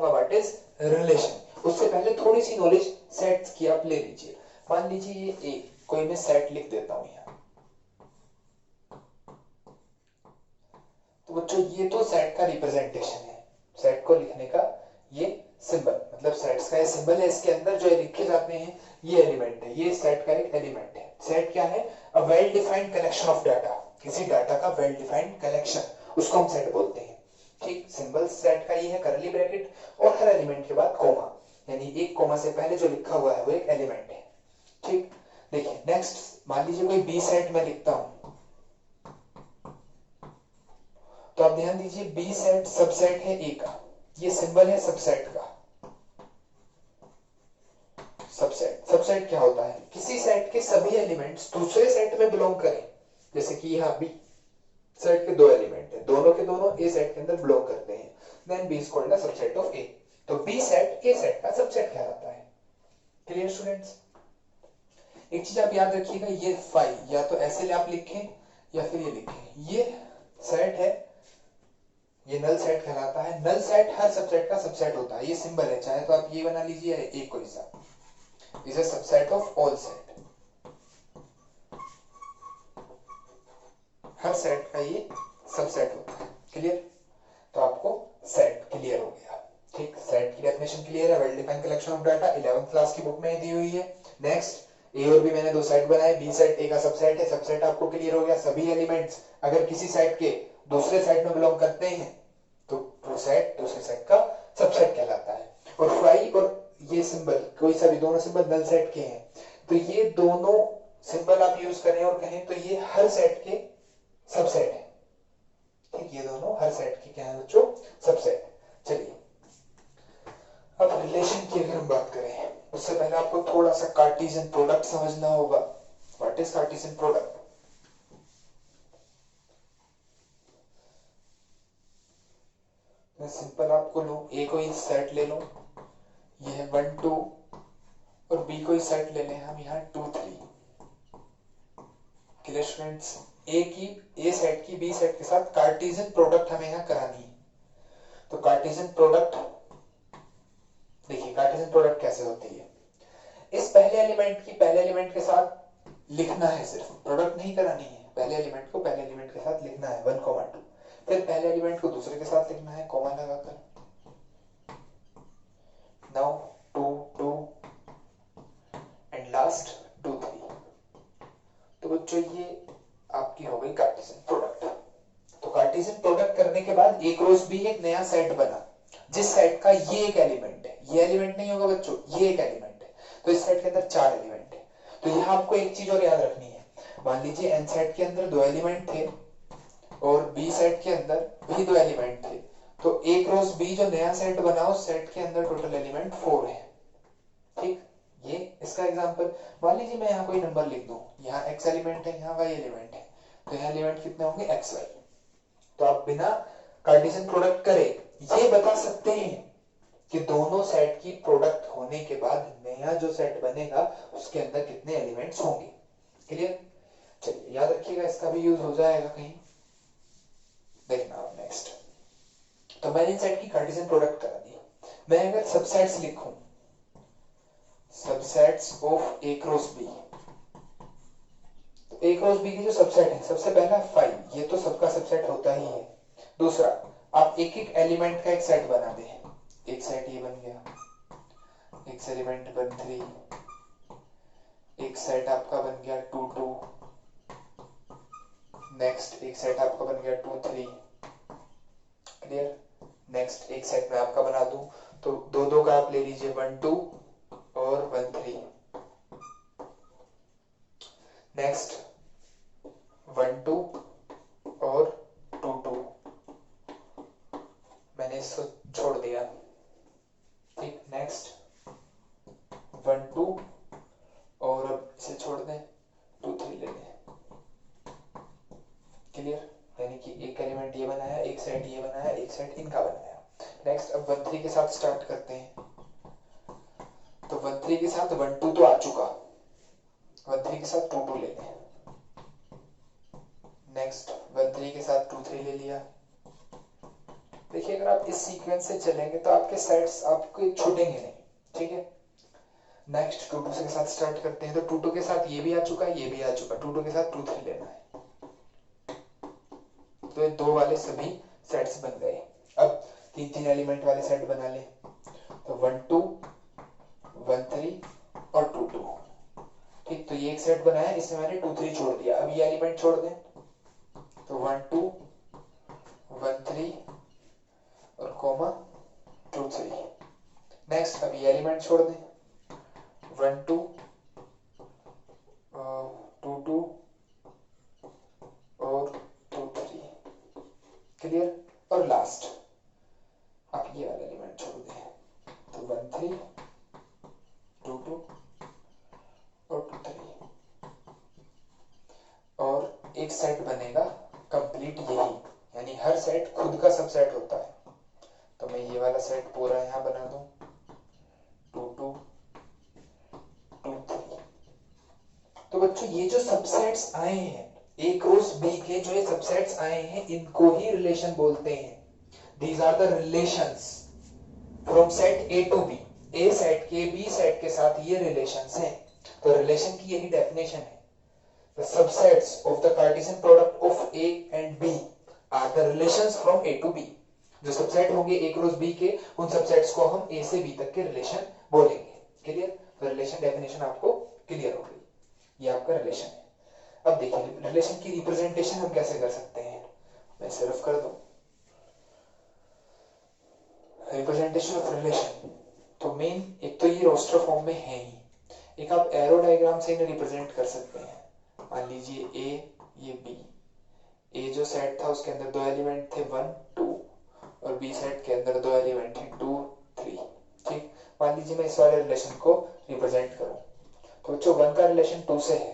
बताऊंगा what is relation. उससे पहले थोड़ी सी नॉलेज सेट्स की आप ले लीजिए। मान लीजिए ये ए, कोई मैं सेट लिख देता हूं यहाँ। तो बच्चों ये तो सेट का रिप्रेजेंटेशन है, सेट को लिखने का ये सिंबल, मतलब सेट्स का ये सिंबल है, इसके अंदर जो लिखे जाते हैं ये एलिमेंट है, ये सेट का एक एलिमेंट है। सेट क्या है? A well defined collection of data, किसी डाटा का वेल डिफाइंड कलेक्शन, उसको हम सेट बोलते हैं। ठीक, सिंबल सेट का ये है करली ब्रैकेट और हर एलिमेंट के बाद कोमा, यानी एक कोमा से पहले जो लिखा हुआ है वो एक एलिमेंट है। ठीक, देखिए नेक्स्ट मान लीजिए कोई बी सेट में लिखता हूं, तो आप ध्यान दीजिए बी सेट सबसेट है ए का, ये सिंबल है सबसेट का। सबसेट, सबसेट क्या होता है? किसी सेट के सभी एलिमेंट्स दूसरे सेट में बिलोंग करें, जैसे कि यहाँ बी सेट के दो एलिमेंट है, दोनों के दोनों ए सेट के अंदर बिलोंग करते हैं, then B is called a subset of A. तो बी सेट ए सेट का सबसेट कहलाता है। Clear students? एक चीज आप याद रखिएगा, ये फाइव या तो ऐसे आप लिखें या फिर ये लिखें, ये सेट है, ये नल सेट कहलाता है। नल सेट हर सबसेट का सबसेट होता है, ये सिंबल है, चाहे तो आप ये बना लीजिए एक कोई सा, is a subset of all set, her set का ये सबसेट होता है। क्लियर? तो आपको सेट क्लियर हो गया। ठीक, सेट की डेफिनेशन क्लियर है, well defined collection of data, 11th class की बुक में दी हुई है। नेक्स्ट ए और बी मैंने दो सेट बनाए, बी सेट ए का सबसेट है, सबसेट आपको क्लियर हो गया। सभी एलिमेंट्स अगर किसी सेट के दूसरे सेट में बिलोंग करते हैं तो वो सेट दूसरे सेट का सबसेट कहलाता है। और फाइव और ये सिंबल कोई सा भी, दोनों सिंबल नल सेट के हैं, तो ये दोनों सिंबल आप यूज करें और कहें तो ये हर सेट के सबसेट है। ठीक, ये दोनों हर सेट के क्या है बच्चों? सबसेट। चलिए अब रिलेशन की अगर हम बात करें, उससे पहले आपको थोड़ा सा कार्टेशियन प्रोडक्ट समझना होगा। What is Cartesian product? मैं सिंपल आपको लूं, ए को ही सेट ले लो, ये है 1 2, और बी को ही सेट ले लें हम यहाँ 2 3। Clear students? ए सेट की बी सेट के साथ कार्टेशियन प्रोडक्ट हमें यहाँ करानी है। तो कार्टेशियन प्रोडक्ट, देखिए कार्टेशियन प्रोडक्ट कैसे होती है, इस पहले एलिमेंट की पहले एलिमेंट के साथ लिखना है, सिर्फ प्रोडक्ट नहीं करानी है। पहले एलिमेंट को पहले एलिमेंट के साथ लिखना है 1 2, फिर पहले एलिमेंट को दूसरे के साथ लिखना है कोमा लगाकर, नाउ 2 2 एंड लास्ट 2 3। तो बच्चों ये आपकी हो गई कार्टेशियन प्रोडक्ट। तो कार्टेशियन प्रोडक्ट करने के बाद ए क्रॉस बी एक नया सेट बना, जिस सेट का ये एक एलिमेंट है, ये एलिमेंट नहीं होगा बच्चों, ये एक एलिमेंट है, तो इस सेट के अंदर 4 एलिमेंट है। तो यहाँ आपको एक चीज और याद रखनी है, मान लीजिए एन सेट के अंदर 2 एलिमेंट थे और बी सेट के अंदर भी 2 एलिमेंट थे, तो ए क्रॉस बी जो नया सेट बना उस सेट के अंदर टोटल एलिमेंट 4 है। ठीक, ये इसका एग्जांपल, मान लीजिए मैं यहाँ कोई नंबर लिख दूं, यहाँ x एलिमेंट है, यहाँ y एलिमेंट है, तो यहाँ एलिमेंट कितने होंगे x y। तो आप बिना कार्टेशियन प्रोडक्ट करे ये बता सकते हैं कि दोनों सेट की प्रोडक्ट होने के बाद नया जो सेट बनेगा उसके अंदर कितने एलिमेंट्स होंगे। क्लियर? चलिए याद रखिएगा, इसका भी यूज हो जाएगा कहीं। देखना आप नेक्स्ट, तो मैंने सेट की कार्टेशियन प्रोडक्ट करा दी। मैं अगर सबसेट्स लिखूं, subsets of A cross B, A cross B की जो सबसेट है, सबसे पहला 5, ये तो सबका सबसेट होता ही है। दूसरा, आप एक एक एलिमेंट का एक सेट बना दे, एक सेट ये बन गया, एक एलिमेंट 1 3, एक सेट आपका बन गया 2 2, नेक्स्ट एक सेट आपका बन गया 2 3। क्लियर? नेक्स्ट एक सेट मैं आपका बना दूं, तो दो दो का आप ले लीजिए 1 2 और 1 3। नेक्स्ट 1 2 और 2 2, मैंने इसको छोड़ दिया। ठीक, नेक्स्ट 1 2 और अब इसे छोड़ दें, 2 3 ले लें। क्लियर? यानी कि एक एलिमेंट ये बनाया, एक सेट ये बनाया, एक सेट इनका बनाया। नेक्स्ट अब 1 3 के साथ स्टार्ट करते हैं। तो 1 3 के साथ 1 2 तो आ चुका, 1 3 के साथ 2 2 ले लें। नेक्स्ट 1 3 के साथ 2 3 ले लिया, देखिए अगर आप इस सीक्वेंस से चलेंगे तो आपके सेट्स आपके छूटेंगे नहीं, ठीक है। नेक्स्ट 2 2 के साथ स्टार्ट करते हैं। तो 2 2 के साथ ये भी आ चुका है, ये भी आ चुका है, 2 2 के साथ 2 3 लेना है। तो ये 2 वाले सभी सेट्स बन गए। अब 3 3 एलिमेंट वाले सेट बना ले। तो 1 2 1 3 और 2 2, ठीक। तो ये एक सेट बनाया, इसमें मैंने 2 3 छोड़ दिया। अब ये एलिमेंट छोड़ दें तो 1 2 1 3 और कोमा 2 3। नेक्स्ट अब ये एलिमेंट छोड़ दें 1 2 2 2 और 2 3, क्लियर। और लास्ट आप ये वाला एलिमेंट छोड़ दें तो 1 3 2 2 और 2 3 और एक सेट बनेगा कंप्लीट यही, यानी हर सेट खुद का सबसेट होता है। तो मैं ये वाला सेट पूरा यहाँ बना दूं 2 2 2 3। तो बच्चों ये जो सबसेट्स आए हैं ए क्रॉस बी के, जो ये सबसेट्स आए हैं इनको ही रिलेशन बोलते हैं। These are the relations from set A to B. A set के बी सेट के साथ ये रिलेशंस हैं। तो रिलेशन की यही डेफिनेशन है। The subsets of the Cartesian product of A and B are the relations from A to B. जो सबसेट होंगे A क्रॉस B के, उन सबसेट्स को हम A से B तक के रिलेशन बोलेंगे, क्लियर। तो रिलेशन डेफिनेशन आपको क्लियर हो गई, ये आपका रिलेशन है। अब देखिए रिलेशन की रिप्रेजेंटेशन हम कैसे कर सकते हैं। मैं सिर्फ कर दूं रिप्रेजेंटेशन ऑफ रिलेशन। तो मेन एक तो ये रोस्टर फॉर्म में है ही, एक आप एरो डायग्राम से इन्हें रिप्रेजेंट कर सकते हैं। मान लीजिए ए, ये बी। ए जो सेट था उसके अंदर 2 एलिमेंट थे 1 2 और बी सेट के अंदर 2 एलिमेंट थे 2 3, ठीक। मान लीजिए मैं इस वाले रिलेशन को रिप्रेजेंट करूं तो बच्चों 1 का रिलेशन 2 से है,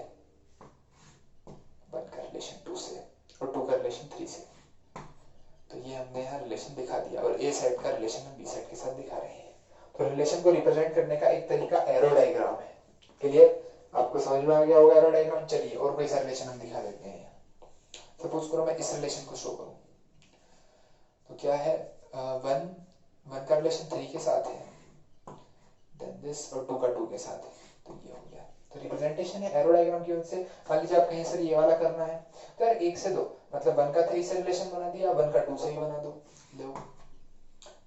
1 का रिलेशन 2 से और 2 का रिलेशन 3 से। तो ये हमने यहाँ रिलेशन दिखा दिया और ए सेट का रिलेशन हम बी सेट के साथ दिखा रहे हैं। तो रिलेशन को रिप्रेजेंट करने का एक तरीका एरो डायग्राम है, क्लियर। आपको समझ में आ गया होगा एरो डायग्राम। चलिए और कोई सा रिलेशन हम दिखा देते हैं। सपोज करो मैं इस रिलेशन को शो करूं तो क्या है, 1 का रिलेशन 3 के साथ है, देन दिस और 2 का 2 के साथ है। तो ये हो गया। तो रिप्रेजेंटेशन है एरो डायग्राम की वजह से। मान लीजिए आप कहीं सर ये वाला करना है तो यार 1 से 2 मतलब 1 का 3 से रिलेशन बना दिया, 1 का 2 से ही बना दो, लो।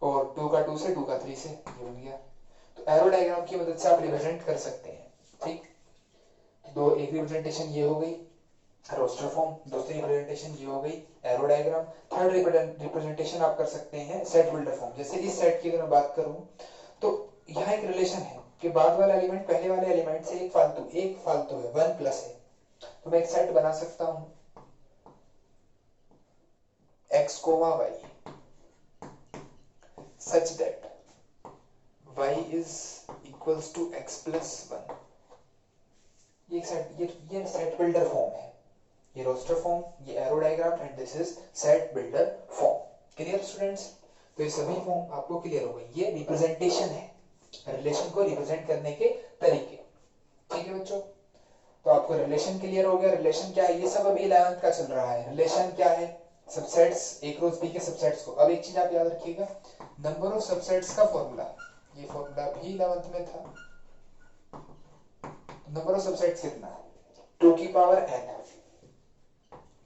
और 2 का 2 से, 2 का 3 से, ये बन गया। तो एरो डायग्राम की मदद से आप रिप्रेजेंट कर सकते हैं, ठीक। दो एक रिप्रेजेंटेशन ये हो गई रोस्टर फॉर्म, दूसरी रिप्रेजेंटेशन ये हो गई एरो डायग्राम। थर्ड रिप्रेजेंटेशन आप कर सकते हैं सेट बिल्डर फॉर्म। जैसे इस सेट की अगर मैं बात करूं तो यहाँ एक रिलेशन है कि बाद वाला एलिमेंट पहले वाले एलिमेंट से एक फालतू है, 1 प्लस है। तो मैं एक सेट बना सकता हूं x, y such that y is equals to x plus 1। ये सेट बिल्डर फॉर्म है, ये रोस्टर फॉर्म, ये arrow diagram and this is set builder form. Clear students. तो ये सभी फॉर्म आपको क्लियर हो गई। ये रिप्रेजेंटेशन है, रिलेशन को रिप्रेजेंट करने के तरीके, ठीक है बच्चों। तो आपको रिलेशन क्लियर हो गया। रिलेशन क्या है ये सब अभी 11th का चल रहा है। रिलेशन क्या है, सबसेट्स ए क्रॉस बी के सबसेट्स को। अब एक चीज आप याद रखिएगा, नंबर ऑफ सबसेट्स का फॉर्मूला, ये फॉर्मूला भी 11th में था। नंबर ऑफ सबसेट्स कितना है, 2 की power n,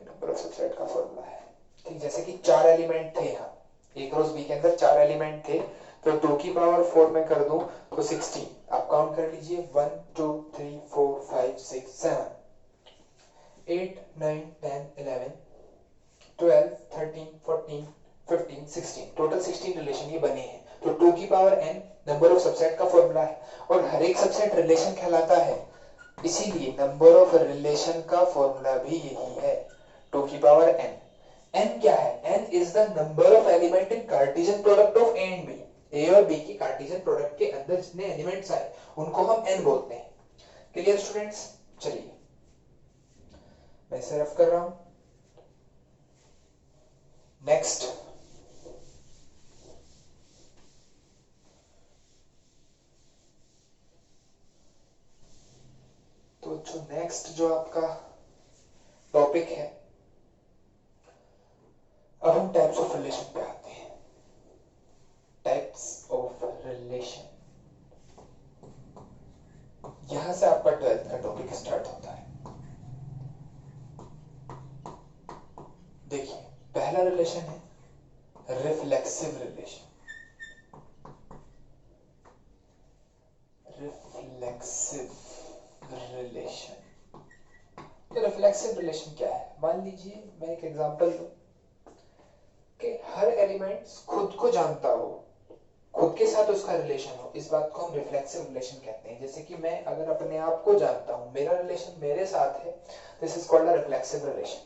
number of subset का फॉर्मूला है, ठीक। जैसे कि 4 एलिमेंट थे यहाँ ए क्रॉस बी के अंदर, 4 एलिमेंट थे तो 2 की पावर 4 में कर दूं तो 16। आप काउंट कर लीजिए 1 2 3 4 5 6 7 8 9 10 11 12 13 14 15 16, टोटल 16 रिलेशन ये बने हैं। तो 2 की power n number of subset का फॉर्मूला है और हर एक सबसेट रिलेशन कहलाता है, इसीलिए नंबर ऑफ रिलेशन का फॉर्मूला भी यही है, 2 की पावर n। n क्या है, n is the number of element in Cartesian product of a and b। a और b की कार्टेशियन प्रोडक्ट के अंदर जितने एलिमेंट्स आए उनको हम n बोलते हैं। Clear students. चलिए मैं इसे रफ कर रहा हूं। नेक्स्ट तो जो नेक्स्ट जो आपका टॉपिक है, अब हम टाइप्स ऑफ रिलेशन पे आते हैं। यहां से आपका 12th का टॉपिक स्टार्ट होता है। देखिए पहला रिलेशन है रिफ्लेक्सिव रिलेशन। रिफ्लेक्सिव रिलेशन, तो रिफ्लेक्सिव रिलेशन क्या है? मान लीजिए मैं एक एग्जांपल दूं कि हर एलिमेंट खुद को जानता हो, खुद के साथ उसका रिलेशन हो, इस बात को हम रिफ्लेक्सिव रिलेशन कहते हैं। जैसे कि मैं अगर अपने आप को जानता हूं, मेरा रिलेशन मेरे साथ है, this is called a reflexive relation.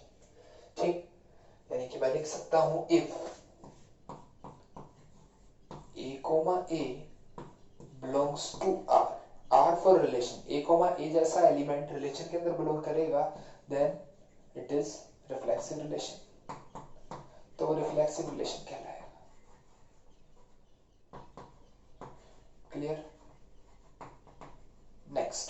ठीक, यानी कि मैं लिख सकता हूं if a, belongs to R for relation, a, जैसा एलिमेंट रिलेशन के अंदर बिलोंग करेगा, then it is reflexive relation, तो वो रिफ्लेक्सिव रिलेशन कहलाएगा। Clear? Next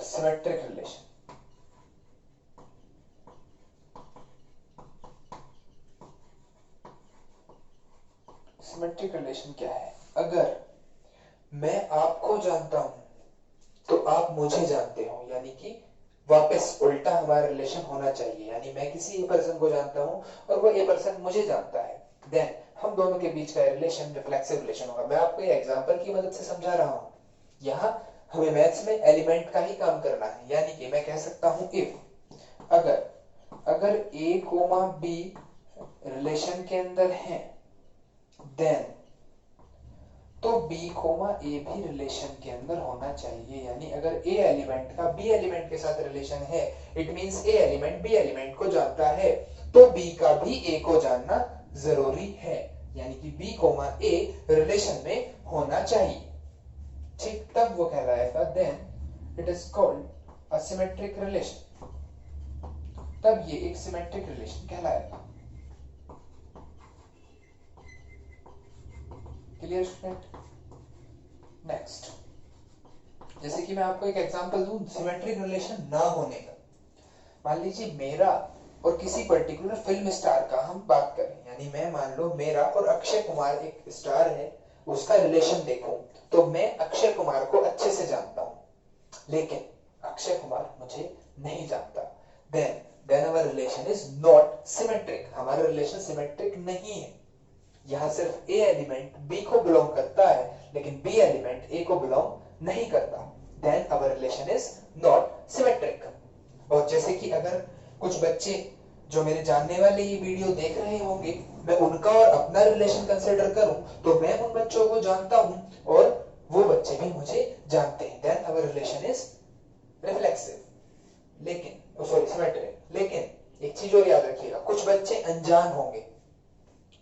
symmetric relation. Symmetric relation क्या है? अगर मैं आपको जानता हूं तो आप मुझे जानते हो, यानी कि वापस उल्टा हमारा रिलेशन होना चाहिए, यानी मैं किसी ए पर्सन को जानता हूं और वो ए पर्सन मुझे जानता है, देन हम दोनों के बीच का रिलेशन रिफ्लेक्सिव रिलेशन होगा। मैं आपको ये एग्जांपल की मदद से समझा रहा हूं। यहां हमें मैथ्स में एलिमेंट का ही काम करना है, यानी कि मैं कह सकता हूं इफ अगर ए कोमा बी रिलेशन के अंदर है, देन तो b कोमा a भी रिलेशन के अंदर होना चाहिए। यानी अगर a एलिमेंट का b एलिमेंट के साथ रिलेशन है, it means a element b element को जानता है, तो b का भी a को जानना जरूरी है, यानी कि b कोमा a रिलेशन में होना चाहिए। ठीक, तब वो कहलाएगा then it is called a symmetric relation, तब ये एक सिमेट्रिक रिलेशन कहलाएगा। Clear student? नेक्स्ट, जैसे कि मैं आपको एक एग्जांपल दूं सिमेट्रिक रिलेशन ना होने का। मान लीजिए मेरा और किसी पर्टिकुलर फिल्म स्टार का हम बात करें, यानी मैं मान लो मेरा और अक्षय कुमार एक स्टार है, उसका रिलेशन देखूं तो मैं अक्षय कुमार को अच्छे से जानता हूं, लेकिन अक्षय कुमार मुझे नहीं जानता, then our relation is not symmetric, हमारा रिलेशन सिमेट्रिक नहीं है। यहां सिर्फ ए एलिमेंट बी को बिलोंग करता है, लेकिन बी एलिमेंट ए को बिलोंग नहीं करता, then our relation is not symmetric. और जैसे कि अगर कुछ बच्चे जो मेरे जानने वाले ये वीडियो देख रहे होंगे, मैं उनका और अपना रिलेशन कंसीडर करूं तो मैं उन बच्चों को जानता हूं और वो बच्चे भी मुझे जानते हैं, then our relation is reflexive, लेकिन सॉरी सिमेट्रिक। लेकिन एक चीज और याद रखिएगा, कुछ बच्चे अनजान होंगे,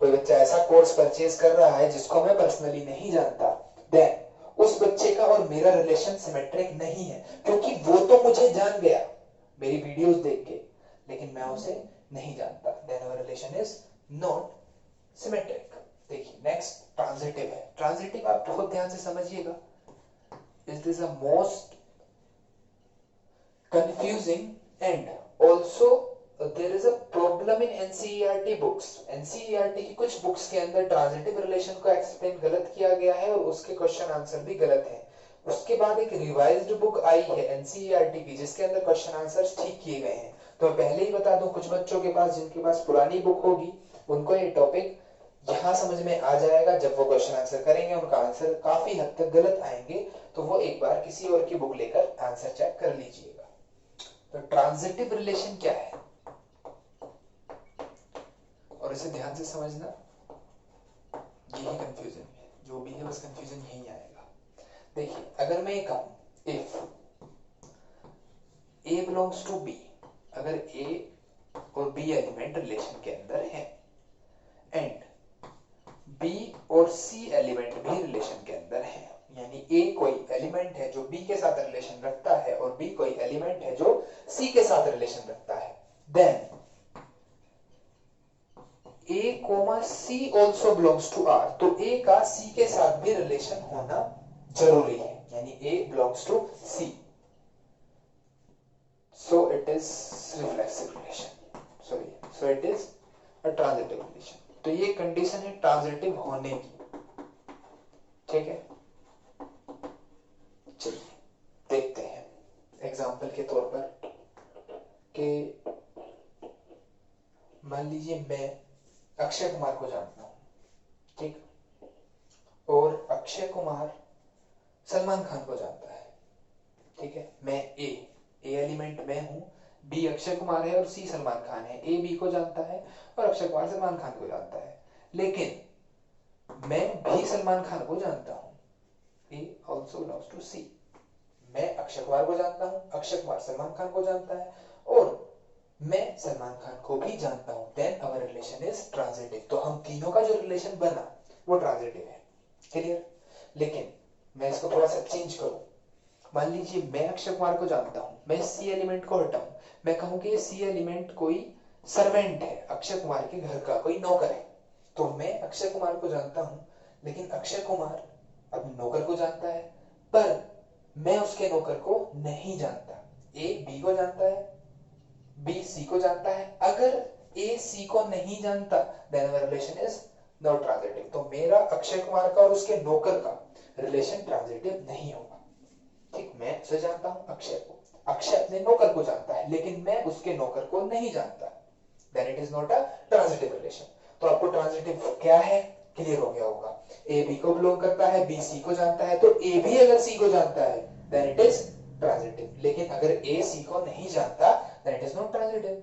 कोई बच्चा ऐसा कोर्स परचेज कर रहा है जिसको मैं पर्सनली नहीं जानता, देन उस बच्चे का और मेरा रिलेशन सिमेट्रिक नहीं है, क्योंकि वो तो मुझे जान गया मेरी वीडियोस देख के, लेकिन मैं उसे नहीं जानता, then our relation is not symmetric. देखिए नेक्स्ट ट्रांजिटिव है। ट्रांजिटिव आप बहुत ध्यान से समझिएगा, is this a most confusing and also there is a problem in NCERT books। NCERT की कुछ बुक्स के अंदर ट्रांजिटिव रिलेशन को एक्सप्लेन गलत किया गया है और उसके क्वेश्चन आंसर भी गलत है। उसके बाद एक रिवाइज्ड बुक आई है NCERT की, जिसके अंदर क्वेश्चन आंसर्स ठीक किए गए हैं। तो मैं पहले ही बता दूं, कुछ बच्चों के पास जिनके पास पुरानी बुक होगी उनको ये टॉपिक यहां समझ में आ जाएगा, जब वो क्वेश्चन आंसर करेंगे उनका आंसर काफी हद तक गलत आएंगे, तो वो एक बार किसी और की बुक लेकर आंसर चेक कर लीजिएगा। तो ट्रांजिटिव रिलेशन क्या है और इसे ध्यान से समझना, यही कंफ्यूजन है, जो भी है बस कंफ्यूजन यही आएगा। देखिए अगर मैं ये कहूं if A belongs to B, अगर A और B एलिमेंट रिलेशन के अंदर है एंड B और C एलिमेंट भी रिलेशन के अंदर है, यानी A कोई एलिमेंट है जो B के साथ रिलेशन रखता है और B कोई एलिमेंट है जो C के साथ रिलेशन रखता है, then A comma C also belongs to R, तो A का C के साथ भी रिलेशन होना जरूरी है, यानी A belongs to C, so it is reflexive relation, so it is a transitive relation। तो ये कंडीशन है ट्रांजिटिव होने की, ठीक है। मैं अक्षय कुमार को जानता हूँ, ठीक, और अक्षय कुमार सलमान खान को जानता है, ठीक है। मैं ए एलिमेंट मैं हूं, बी अक्षय कुमार है और सी सलमान खान है। ए बी को जानता है और अक्षय कुमार सलमान खान को जानता है, लेकिन मैं भी सलमान खान को जानता हूं। ए ऑल्सो बिलोंग्स टू सी। मैं अक्षय कुमार को जानता हूं, अक्षय कुमार सलमान खान को जानता है और मैं सलमान खान को भी जानता हूं। Then our relation is transitive. तो हम तीनों का जो रिलेशन बना वो ट्रांजिटिव है, क्लियर। लेकिन मैं इसको थोड़ा सा चेंज करूं, मान लीजिए मैं अक्षय कुमार को जानता हूं, मैं सी एलिमेंट को हटाऊं, मैं कहूं कि सी एलिमेंट कोई सर्वेंट है, अक्षय कुमार के घर का कोई नौकर है। तो मैं अक्षय कुमार को जानता हूं, लेकिन अक्षय कुमार अपने नौकर को जानता है, पर मैं उसके नौकर को नहीं जानता। ए बी को जानता है, बी सी को जानता है। अगर ए सी को नहीं जानता then our relation is not transitive. तो मेरा अक्षय कुमार का और उसके नौकर का रिलेशन ट्रांजिटिव नहीं होगा, ठीक। मैं उसे जानता हूं अक्षय को, अक्षय अपने नौकर को जानता है, लेकिन मैं उसके नौकर को नहीं जानता, then it is not a transitive relation. तो आपको ट्रांजिटिव क्या है क्लियर हो गया होगा। ए बी को बिलोंग करता है, बी सी को जानता है, तो ए भी अगर सी को जानता है देन इट इज ट्रांजिटिव। लेकिन अगर ए सी को नहीं जानता then it is not transitive.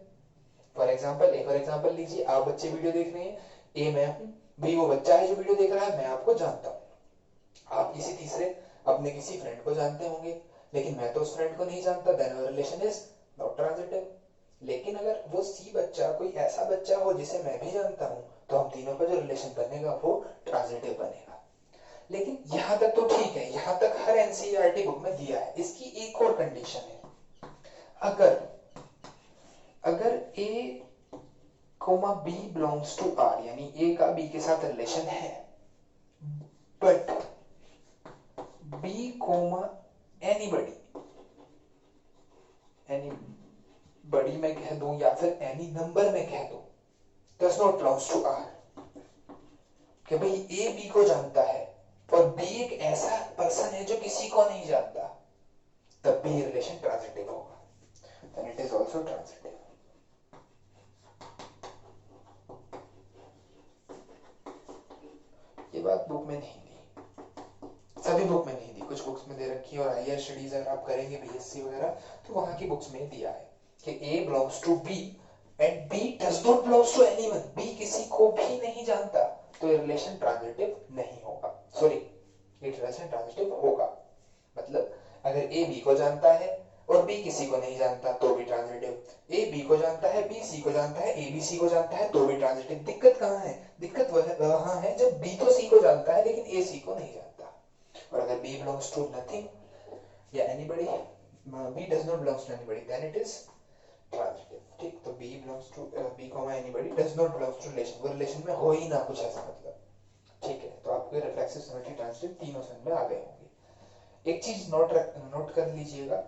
For example एक और एग्जांपल लीजिए, आप बच्चे वीडियो देख रहे हैं, ए मैं हूं, बी वो बच्चा है जो वीडियो देख रहा है, मैं आपको जानता हूं। आप किसी तीसरे अपने किसी फ्रेंड को जानते होंगे, लेकिन मैं तो उस फ्रेंड को नहीं जानता, then our relation is not transitive. लेकिन अगर वो सी बच्चा कोई ऐसा बच्चा हो जिसे मैं भी जानता हूं, तो हम तीनों का जो रिलेशन बनेगा वो ट्रांजिटिव बनेगा। लेकिन यहां तक तो ठीक है, यहां तक हर एनसीईआरटी बुक में दिया है। इसकी एक और कंडीशन है, अगर A comma B belongs to R, यानी ए का बी के साथ रिलेशन है, बट बी कोमा एनीबडी मैं कह दूं या फिर एनी नंबर में कह दूं, does not belongs to R, कि भाई ए बी को जानता है और बी एक ऐसा पर्सन है जो किसी को नहीं जानता, तब भी रिलेशन ट्रांजिटिव होगा, then it is also transitive. ये बात बुक में नहीं दी, सभी बुक में नहीं दी, कुछ बुक्स में दे रखी है, और हायर स्टडीज अगर आप करेंगे बीएससी वगैरह तो वहां की बुक्स में दिया है कि A belongs to B and B does not belongs to anyone, B किसी को भी नहीं जानता, तो ये रिलेशन ट्रांजिटिव नहीं होगा, सॉरी ये रिलेशन ट्रांजिटिव होगा। मतलब अगर ए बी को जानता है और बी किसी को नहीं जानता तो भी ट्रांजिटिव, ए बी को जानता है, बी सी को जानता है, ए बी सी को जानता है तो भी ट्रांजिटिव। दिक्कत कहां है? दिक्कत वहां है जब बी तो सी को जानता है लेकिन ए सी को नहीं जानता। और अगर बी बिलोंग्स टू नथिंग या anybody, B does not belongs to anybody, then it is transitive, ठीक। तो B belongs to B comma anybody does not belongs to relation, वो रिलेशन में हो ही ना कुछ ऐसा, मतलब, ठीक है। तो आपके रिफ्लेक्सिव सिमेट्री ट्रांजिटिव तीनों समझ में आ गए होंगे। एक चीज नोट कर लीजिएगा,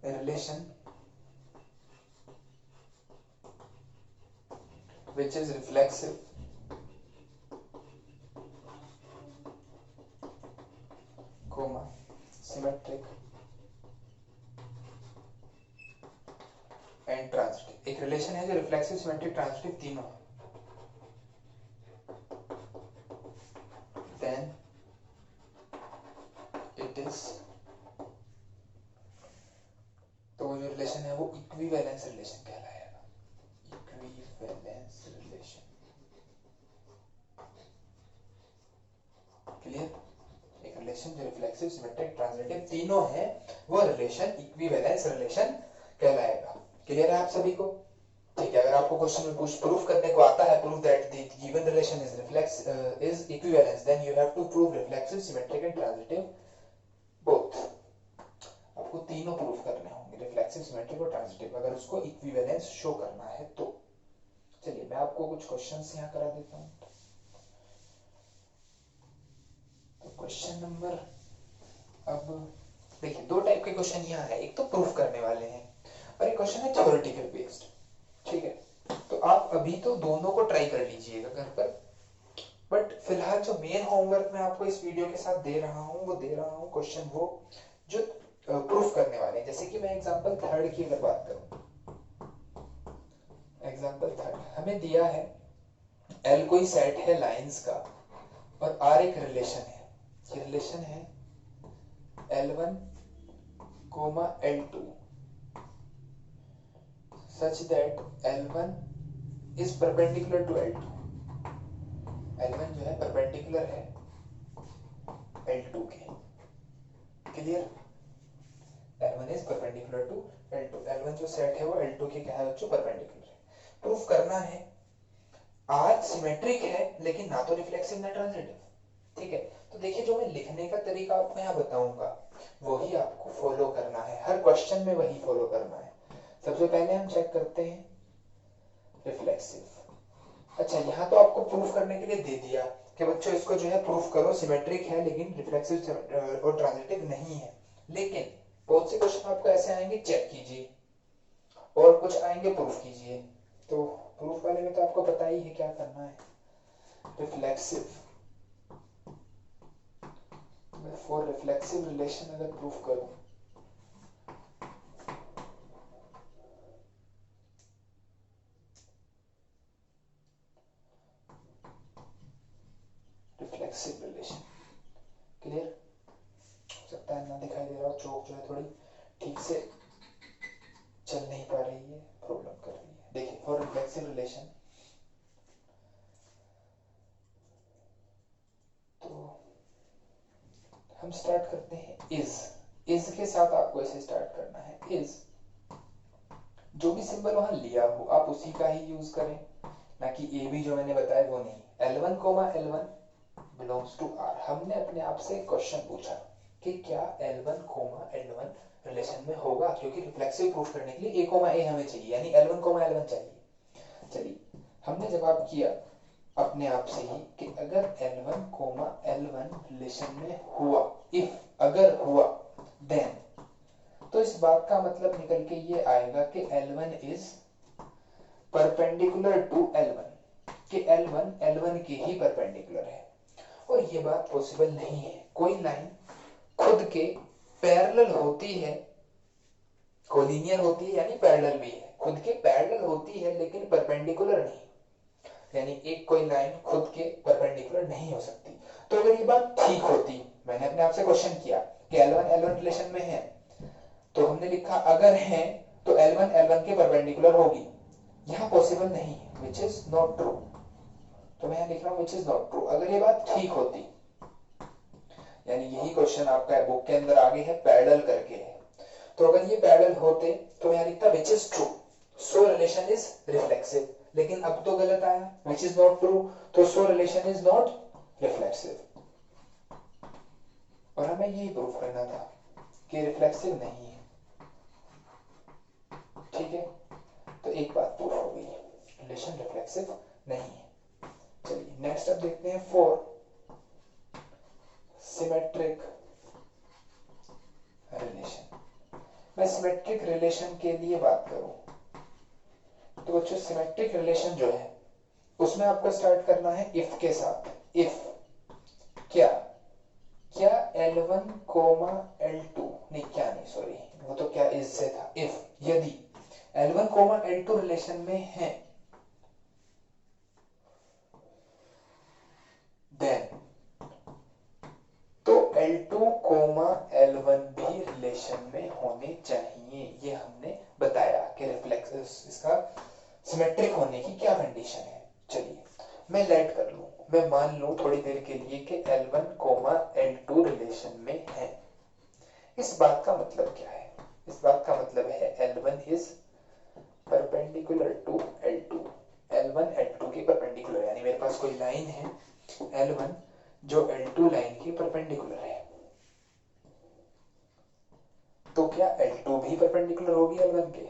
relation which is reflexive comma symmetric and transitive। एक रिलेशन है जो रिफ्लेक्सिव, सिमेट्रिक, ट्रांजिटिव तीनों है, then it is, तो वो जो रिलेशन है वो इक्विवेलेंस रिलेशन कहलाएगा, इक्विवेलेंस रिलेशन, क्लियर। एक रिलेशन जो रिफ्लेक्सिव, सिमेट्रिक, ट्रांजिटिव तीनों है, वो रिलेशन इक्विवेलेंस रिलेशन कहलाएगा। क्लियर है आप सभी को? ठीक है। अगर आपको क्वेश्चन में कुछ प्रूफ करने को आता है, proof that the given relation is equivalence, then you have to prove reflexive, symmetric and transitive both. आपको तीनों प्रूफ करने होंगे, रिफ्लेक्सिव, सिमेट्रिक और ट्रांजिटिव, अगर उसको इक्विवेलेंस शो करना है तो। चलिए मैं आपको कुछ क्वेश्चंस यहां करा देता हूं। तो क्वेश्चन नंबर, अब देखिए दो टाइप के क्वेश्चन यहाँ है, एक तो प्रूफ करने वाले हैं और एक क्वेश्चन है थ्योरेटिकल बेस्ड, ठीक है। तो आप अभी तो दोनों को ट्राई कर लीजिएगा घर पर, बट फिलहाल जो मेन होमवर्क मैं आपको इस वीडियो के साथ दे रहा हूँ क्वेश्चन वो जो प्रूफ करने वाले हैं। जैसे कि मैं एग्जांपल थर्ड की अगर बात करूं, एग्जांपल थर्ड हमें दिया है L कोई सेट है लाइंस का और R एक रिलेशन है। ये रिलेशन है L1, L2 such that L1 is perpendicular to L2। L1 जो है परपेंडिकुलर है L2 के। Clear? L1 is perpendicular to L2। L1 जो सेट है वो L2 के क्या है बच्चों? परपेंडिकुलर है। प्रूफ करना है R सिमेट्रिक है लेकिन ना तो रिफ्लेक्सिव ना ट्रांजिटिव। ठीक है, तो देखिए जो मैं लिखने का तरीका आपको यहाँ बताऊंगा वही आपको फॉलो करना है, हर क्वेश्चन में वही फॉलो करना है। सबसे पहले हम चेक करते हैं रिफ्लेक्सिव। अच्छा, यहाँ तो आपको प्रूफ करने के लिए दे दिया कि बच्चों इसको जो है प्रूफ करो सिमेट्रिक है लेकिन रिफ्लेक्सिव और ट्रांजिटिव नहीं है। लेकिन बहुत से क्वेश्चन आपको ऐसे आएंगे, चेक कीजिए, और कुछ आएंगे प्रूफ कीजिए। तो प्रूफ वाले में तो आपको पता ही है क्या करना है। रिफ्लेक्सिव, फॉर रिफ्लेक्सिव रिलेशन अगर प्रूफ करूं रिफ्लेक्सिव रिलेशन, क्लियर? हो सकता है ना दिखाई दे रहा हो, चौक जो है थोड़ी ठीक से चल नहीं पा रही है, प्रॉब्लम कर रही है। देखिए फॉर रिफ्लेक्सिव रिलेशन, तो हम स्टार्ट करते हैं इज के साथ। आपको ऐसे स्टार्ट करना है इज, जो भी सिंबल वहां लिया हो आप उसी का ही यूज करें, ना कि ए भी जो मैंने बताया वो नहीं। L1, L1 belongs to R। हमने अपने आप से क्वेश्चन पूछा कि क्या L1, L1 रिलेशन में होगा, क्योंकि रिफ्लेक्सिव प्रूफ करने के लिए A, A हमें चाहिए, यानी L1, L1 चाहिए। चलिए, हमने जवाब किया अपने आप से ही कि अगर L1, L1 रिलेशन में हुआ, इफ अगर हुआ, देन, तो इस बात का मतलब निकल के ये आएगा कि L1 is perpendicular to L1, कि L1 L1 के ही परपेंडिकुलर है। और ये बात पॉसिबल नहीं है। कोई लाइन खुद के पैरेलल होती है, कोलिनियर होती है यानी पैरेलल भी है, खुद के पैरेलल होती है लेकिन परपेंडिकुलर नहीं, यानी एक कोई लाइन खुद के परपेंडिकुलर नहीं हो सकती। तो अगर ये बात ठीक होती, मैंने अपने आप से क्वेश्चन किया कि L1 L1 रिलेशन में है, तो हमने लिखा अगर है तो L1 L1 के परपेंडिकुलर होगी। यहां पॉसिबल नहीं है, which is not true। तो मैं लिख रहा हूं which is not true। अगर ये बात ठीक होती, यानी यही क्वेश्चन आपका बुक के अंदर आगे है, पैरेलल करके है, तो अगर ये पैरेलल होते तो मैं लिखता which is true, so relation is reflexive। लेकिन अब तो गलत आया, which is not true, तो so relation is not reflexive। और हमें यही प्रूफ करना था कि रिफ्लेक्सिव नहीं है। ठीक है, तो एक बात प्रूफ हो गई, रिलेशन रिफ्लेक्सिव नहीं है। चलिए नेक्स्ट अब देखते हैं फॉर सिमेट्रिक रिलेशन। मैं सिमेट्रिक रिलेशन के लिए बात करूं तो बच्चों सिमेट्रिक रिलेशन जो है उसमें आपको स्टार्ट करना है इफ के साथ। इफ क्या क्या L1, L2 नहीं, क्या नहीं, सॉरी वो तो क्या इज से था। इफ यदि L1, L2 रिलेशन में है, देन तो L2, L1 भी रिलेशन में होने चाहिए। ये हमने बताया कि रिफ्लेक्स इसका सिमेट्रिक होने की क्या कंडीशन है। चलिए मैं लेट कर लूं, मैं मान लूं थोड़ी देर के लिए कि L1, L2 रिलेशन में है। इस बात का मतलब क्या है? इस बात का मतलब है L1 is perpendicular to L2। L1 L2 के परपेंडिकुलर, यानी मेरे पास कोई लाइन है L1 जो L2 लाइन के परपेंडिकुलर है, तो क्या L2 भी परपेंडिकुलर होगी L1 के?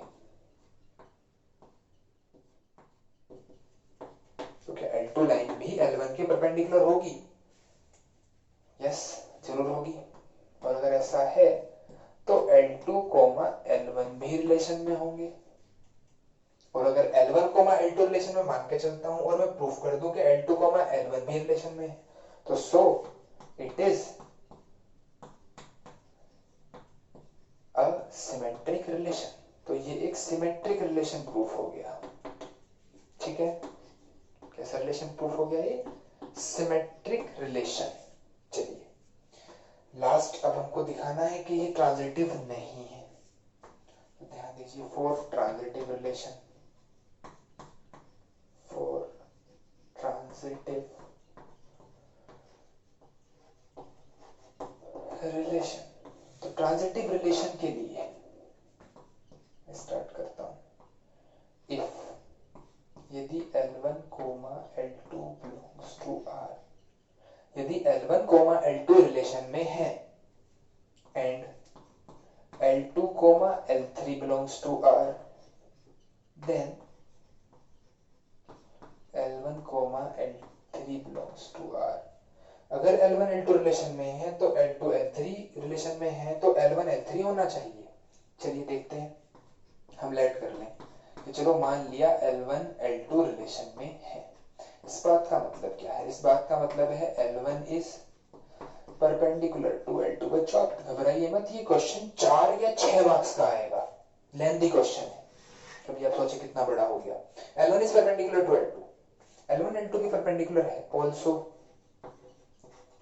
तो क्या L2 लाइन भी L1 के परपेंडिकुलर होगी? यस, जरूर होगी। और अगर ऐसा है तो L2, L1 भी रिलेशन में होंगे। और अगर L1, L2 रिलेशन में मान के चलता हूं और मैं प्रूफ कर दूं कि L2, L1 भी रिलेशन में है, तो so it is a symmetric relation. तो ये एक सिमेट्रिक रिलेशन प्रूफ हो गया। ठीक है, कैसा रिलेशन प्रूफ हो गया ये? Symmetric relation. चलिए लास्ट अब हमको दिखाना है कि ये ट्रांजिटिव नहीं है, तो ध्यान दीजिए for transitive relation, for transitive relation, तो ट्रांजिटिव रिलेशन के लिए स्टार्ट करता हूं। इफ यदि L1, L2 belongs to R, यदि L1, L2 रिलेशन में है and L2, L3 belongs to R, then L1, L3 belongs to R। अगर L1, L2 रिलेशन में है तो L2, L3 रिलेशन में है तो L1, L3 होना चाहिए। चलिए देखते हैं, हम लेट कर लें कि चलो मान लिया L1, L2 रिलेशन में है। इस बात का मतलब क्या है? इस बात का मतलब है L1 is perpendicular to L2। बच्चों आप घबराइए मत, ये क्वेश्चन 4 या 6 मार्क्स का आएगा, लेंथी क्वेश्चन है। कभी आप सोचे कितना बड़ा हो गया। L1 is perpendicular to L2, L1 L2 के परपेंडिकुलर है ऑल्सो।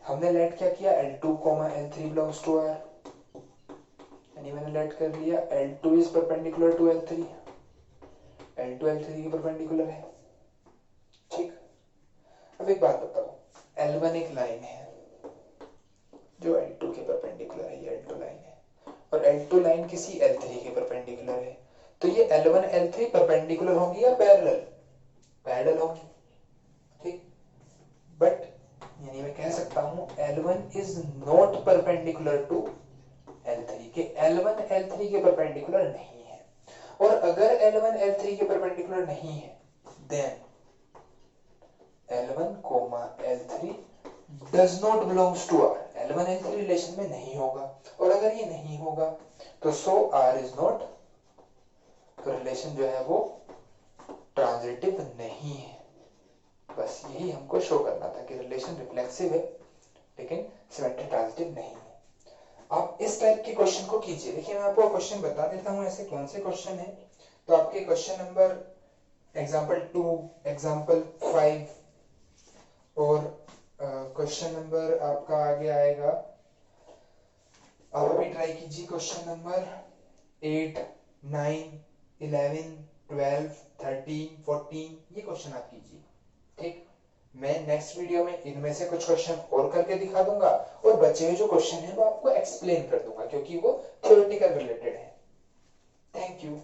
हमने लेट क्या किया? L2, L3 belongs to R, यानी मैंने लेट कर लिया L2 is perpendicular to L3, L2 L3 के परपेंडिकुलर है, ठीक। अब एक बात बताओ, L1 एक लाइन है जो L2 के परपेंडिकुलर है, ये L2 लाइन है, और L2 लाइन किसी L3 के परपेंडिकुलर है, तो ये L1 L3 परपेंडिकुलर होंगी या पैरेलल? पैरेलल होंगी, ठीक। बट यानी मैं कह सकता हूं L1 is not perpendicular to L3 के, L1 L3 के परपेंडिकुलर नहीं है। और अगर L1 L3 के परपेंडिकुलर नहीं है then L1, L3 does not belongs to R, L1 L3 relation में नहीं होगा, और अगर ये नहीं होगा तो so R is not, तो रिलेशन जो है वो ट्रांजिटिव नहीं है। बस यही हमको शो करना था कि रिलेशन रिफ्लेक्सिव है लेकिन सिमेट्रिक ट्रांजिटिव नहीं है। आप इस टाइप के क्वेश्चन को कीजिए। देखिए मैं आपको क्वेश्चन बता देता हूं ऐसे कौन से क्वेश्चन है। तो आपके क्वेश्चन नंबर एग्जांपल 2, एग्जांपल 5 और क्वेश्चन नंबर आपका आगे आएगा, आप अभी ट्राई कीजिए क्वेश्चन नंबर 8, 9, 11, 12, 13, 14, ये क्वेश्चन आप कीजिए, ठीक। मैं नेक्स्ट वीडियो में इनमें से कुछ क्वेश्चन और करके दिखा दूंगा और बचे हुए जो क्वेश्चन है वो आपको एक्सप्लेन कर दूंगा क्योंकि वो थ्योरेटिकल रिलेटेड है। Thank you.